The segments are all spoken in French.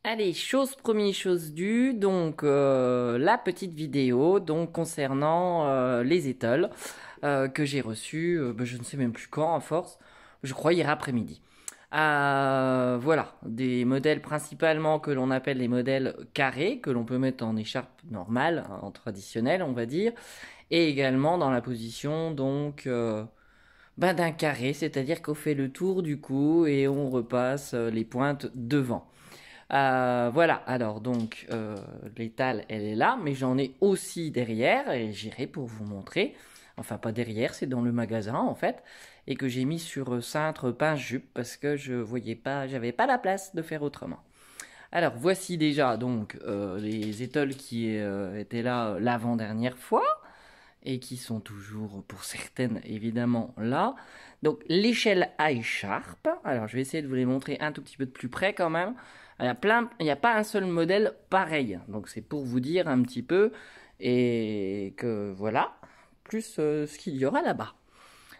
Allez, chose première, chose due, donc la petite vidéo donc concernant les étoiles que j'ai reçues, je ne sais même plus quand à force, je crois hier après-midi. Voilà, des modèles principalement que l'on appelle les modèles carrés, que l'on peut mettre en écharpe normale, en traditionnelle on va dire, et également dans la position donc d'un carré, c'est-à-dire qu'on fait le tour du cou et on repasse les pointes devant. Voilà, alors donc l'étale elle est là, mais j'en ai aussi derrière et j'irai pour vous montrer. Enfin pas derrière, c'est dans le magasin en fait, et que j'ai mis sur cintre pince jupe parce que je voyais pas, j'avais pas la place de faire autrement. Alors voici déjà donc les étoiles qui étaient là l'avant-dernière fois et qui sont toujours pour certaines évidemment là. Donc l'échelle à écharpe, alors je vais essayer de vous les montrer un tout petit peu de plus près quand même. Il n'y a pas un seul modèle pareil, donc c'est pour vous dire un petit peu et que voilà, plus ce qu'il y aura là-bas.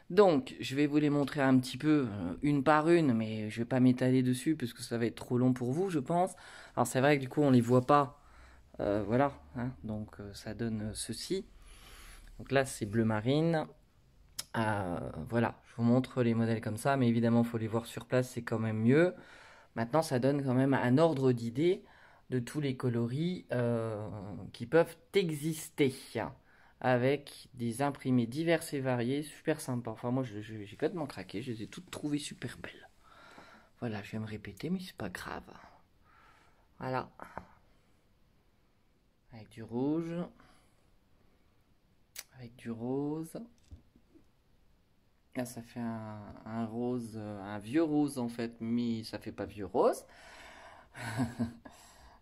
Donc je vais vous les montrer un petit peu une par une, mais je vais pas m'étaler dessus parce que ça va être trop long pour vous je pense. Alors c'est vrai que du coup on les voit pas, voilà, hein, donc ça donne ceci. Donc là, c'est bleu marine. Voilà, je vous montre les modèles comme ça, mais évidemment, il faut les voir sur place, c'est quand même mieux. Maintenant, ça donne quand même un ordre d'idée de tous les coloris qui peuvent exister, avec des imprimés divers et variés, super sympa. Enfin, moi, j'ai complètement craqué, je les ai toutes trouvées super belles. Voilà, je vais me répéter, mais c'est pas grave. Voilà. Avec du rouge. Avec du rose. Là, ça fait un rose, un vieux rose en fait, mais ça fait pas vieux rose.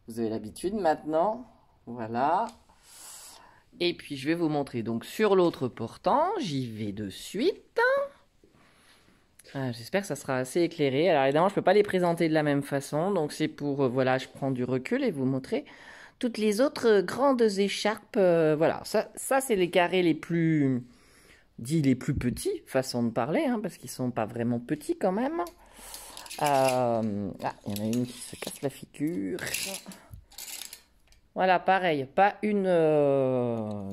Vous avez l'habitude maintenant. Voilà. Et puis je vais vous montrer donc sur l'autre portant. J'y vais de suite. J'espère que ça sera assez éclairé. Alors évidemment, je peux pas les présenter de la même façon. Donc c'est pour, voilà, je prends du recul et vous montrer toutes les autres grandes écharpes. Voilà, ça c'est les carrés les plus dit les plus petits, façon de parler, hein, parce qu'ils sont pas vraiment petits quand même. Il y en a une qui se casse la figure. Voilà, pareil, pas une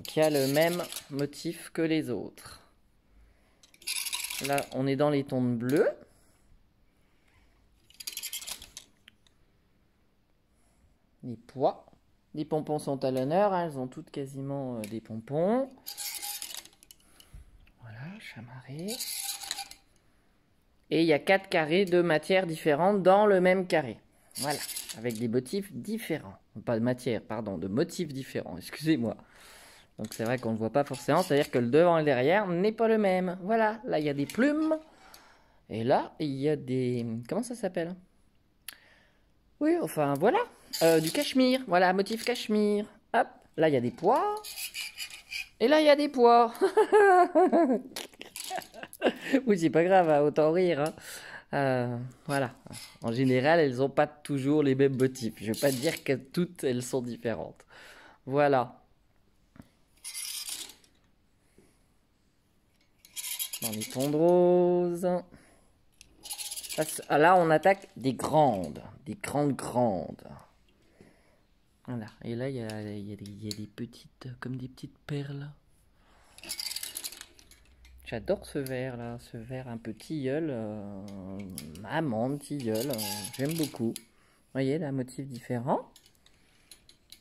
qui a le même motif que les autres. Là, on est dans les tons de bleu. Les pois. Les pompons sont à l'honneur, hein, elles ont toutes quasiment des pompons. Voilà, chamarré. Et il y a 4 carrés de matières différentes dans le même carré. Voilà, avec des motifs différents. Pas de matière, pardon, de motifs différents, excusez-moi. Donc c'est vrai qu'on ne le voit pas forcément, c'est-à-dire que le devant et le derrière n'est pas le même. Voilà, là il y a des plumes. Et là, il y a des... Comment ça s'appelle? Oui, enfin voilà, du cachemire. Voilà, motif cachemire. Hop, là il y a des pois. Et là il y a des pois. Oui, c'est pas grave, hein, autant rire. Hein. Voilà. En général, elles n'ont pas toujours les mêmes motifs. Je ne vais pas dire que toutes elles sont différentes. Voilà. Dans les tons de rose. Là, on attaque des grandes. Des grandes. Voilà. Et là, il y a des petites, comme des petites perles. J'adore ce vert là, ce vert un peu tilleul, amande, tilleul, j'aime beaucoup. Vous voyez, là, motif différent.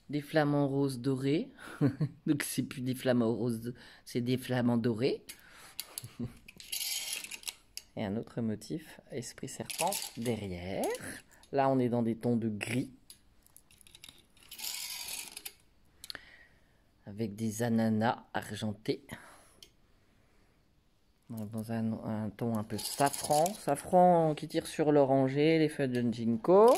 Des flamants roses dorés. Donc c'est plus des flamants roses, c'est des flamants dorés. Et un autre motif, esprit serpent derrière. Là, on est dans des tons de gris. Avec des ananas argentés. Dans un ton un peu safran. Safran qui tire sur l'oranger, les feuilles de ginkgo.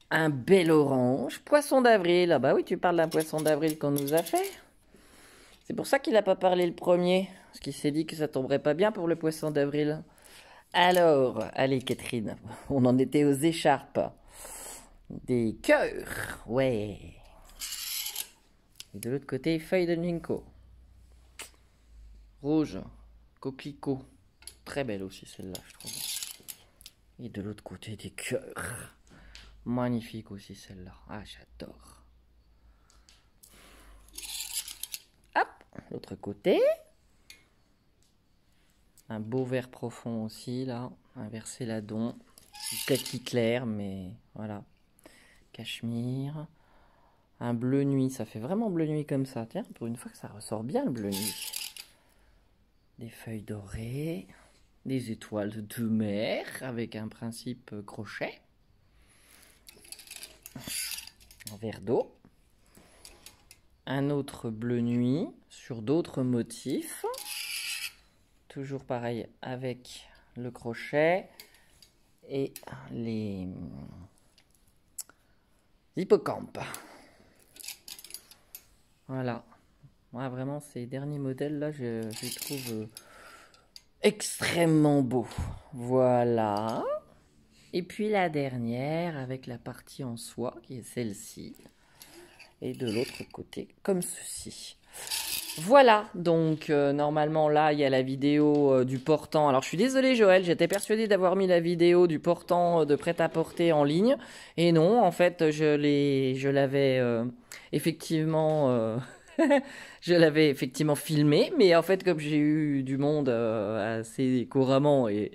Un bel orange. Poisson d'avril. Ah bah oui, tu parles d'un poisson d'avril qu'on nous a fait. C'est pour ça qu'il n'a pas parlé le premier. Parce qu'il s'est dit que ça tomberait pas bien pour le poisson d'avril. Alors, allez Catherine, on en était aux écharpes. Des cœurs, ouais. Et de l'autre côté, feuilles de ginkgo. Rouge, coquelicot. Très belle aussi celle-là, je trouve. Et de l'autre côté, des cœurs. Magnifique aussi celle-là. Ah, j'adore. Hop, l'autre côté. Un beau vert profond aussi, là. Un vert céladon. Kaki clair, mais voilà. Cachemire. Un bleu nuit. Ça fait vraiment bleu nuit comme ça. Tiens, pour une fois que ça ressort bien, le bleu nuit. Des feuilles dorées. Des étoiles de mer avec un principe crochet. Un verre d'eau. Un autre bleu nuit sur d'autres motifs. Toujours pareil avec le crochet et les hippocampes. Voilà. Moi, vraiment, ces derniers modèles là, je les trouve extrêmement beaux. Voilà. Et puis la dernière avec la partie en soie qui est celle-ci. Et de l'autre côté, comme ceci. Voilà, donc normalement là, il y a la vidéo du portant. Alors je suis désolée Joël, j'étais persuadée d'avoir mis la vidéo du portant de prêt-à-porter en ligne. Et non, en fait, je l'avais effectivement... je l'avais effectivement filmé, mais en fait, comme j'ai eu du monde assez couramment et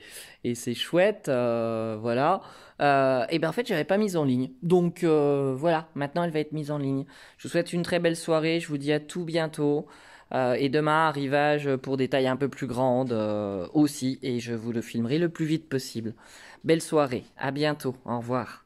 c'est chouette, voilà, et ben en fait, j'avais pas mise en ligne. Donc voilà, maintenant elle va être mise en ligne. Je vous souhaite une très belle soirée, je vous dis à tout bientôt. Et demain, arrivage pour des tailles un peu plus grandes aussi, et je vous le filmerai le plus vite possible. Belle soirée, à bientôt, au revoir.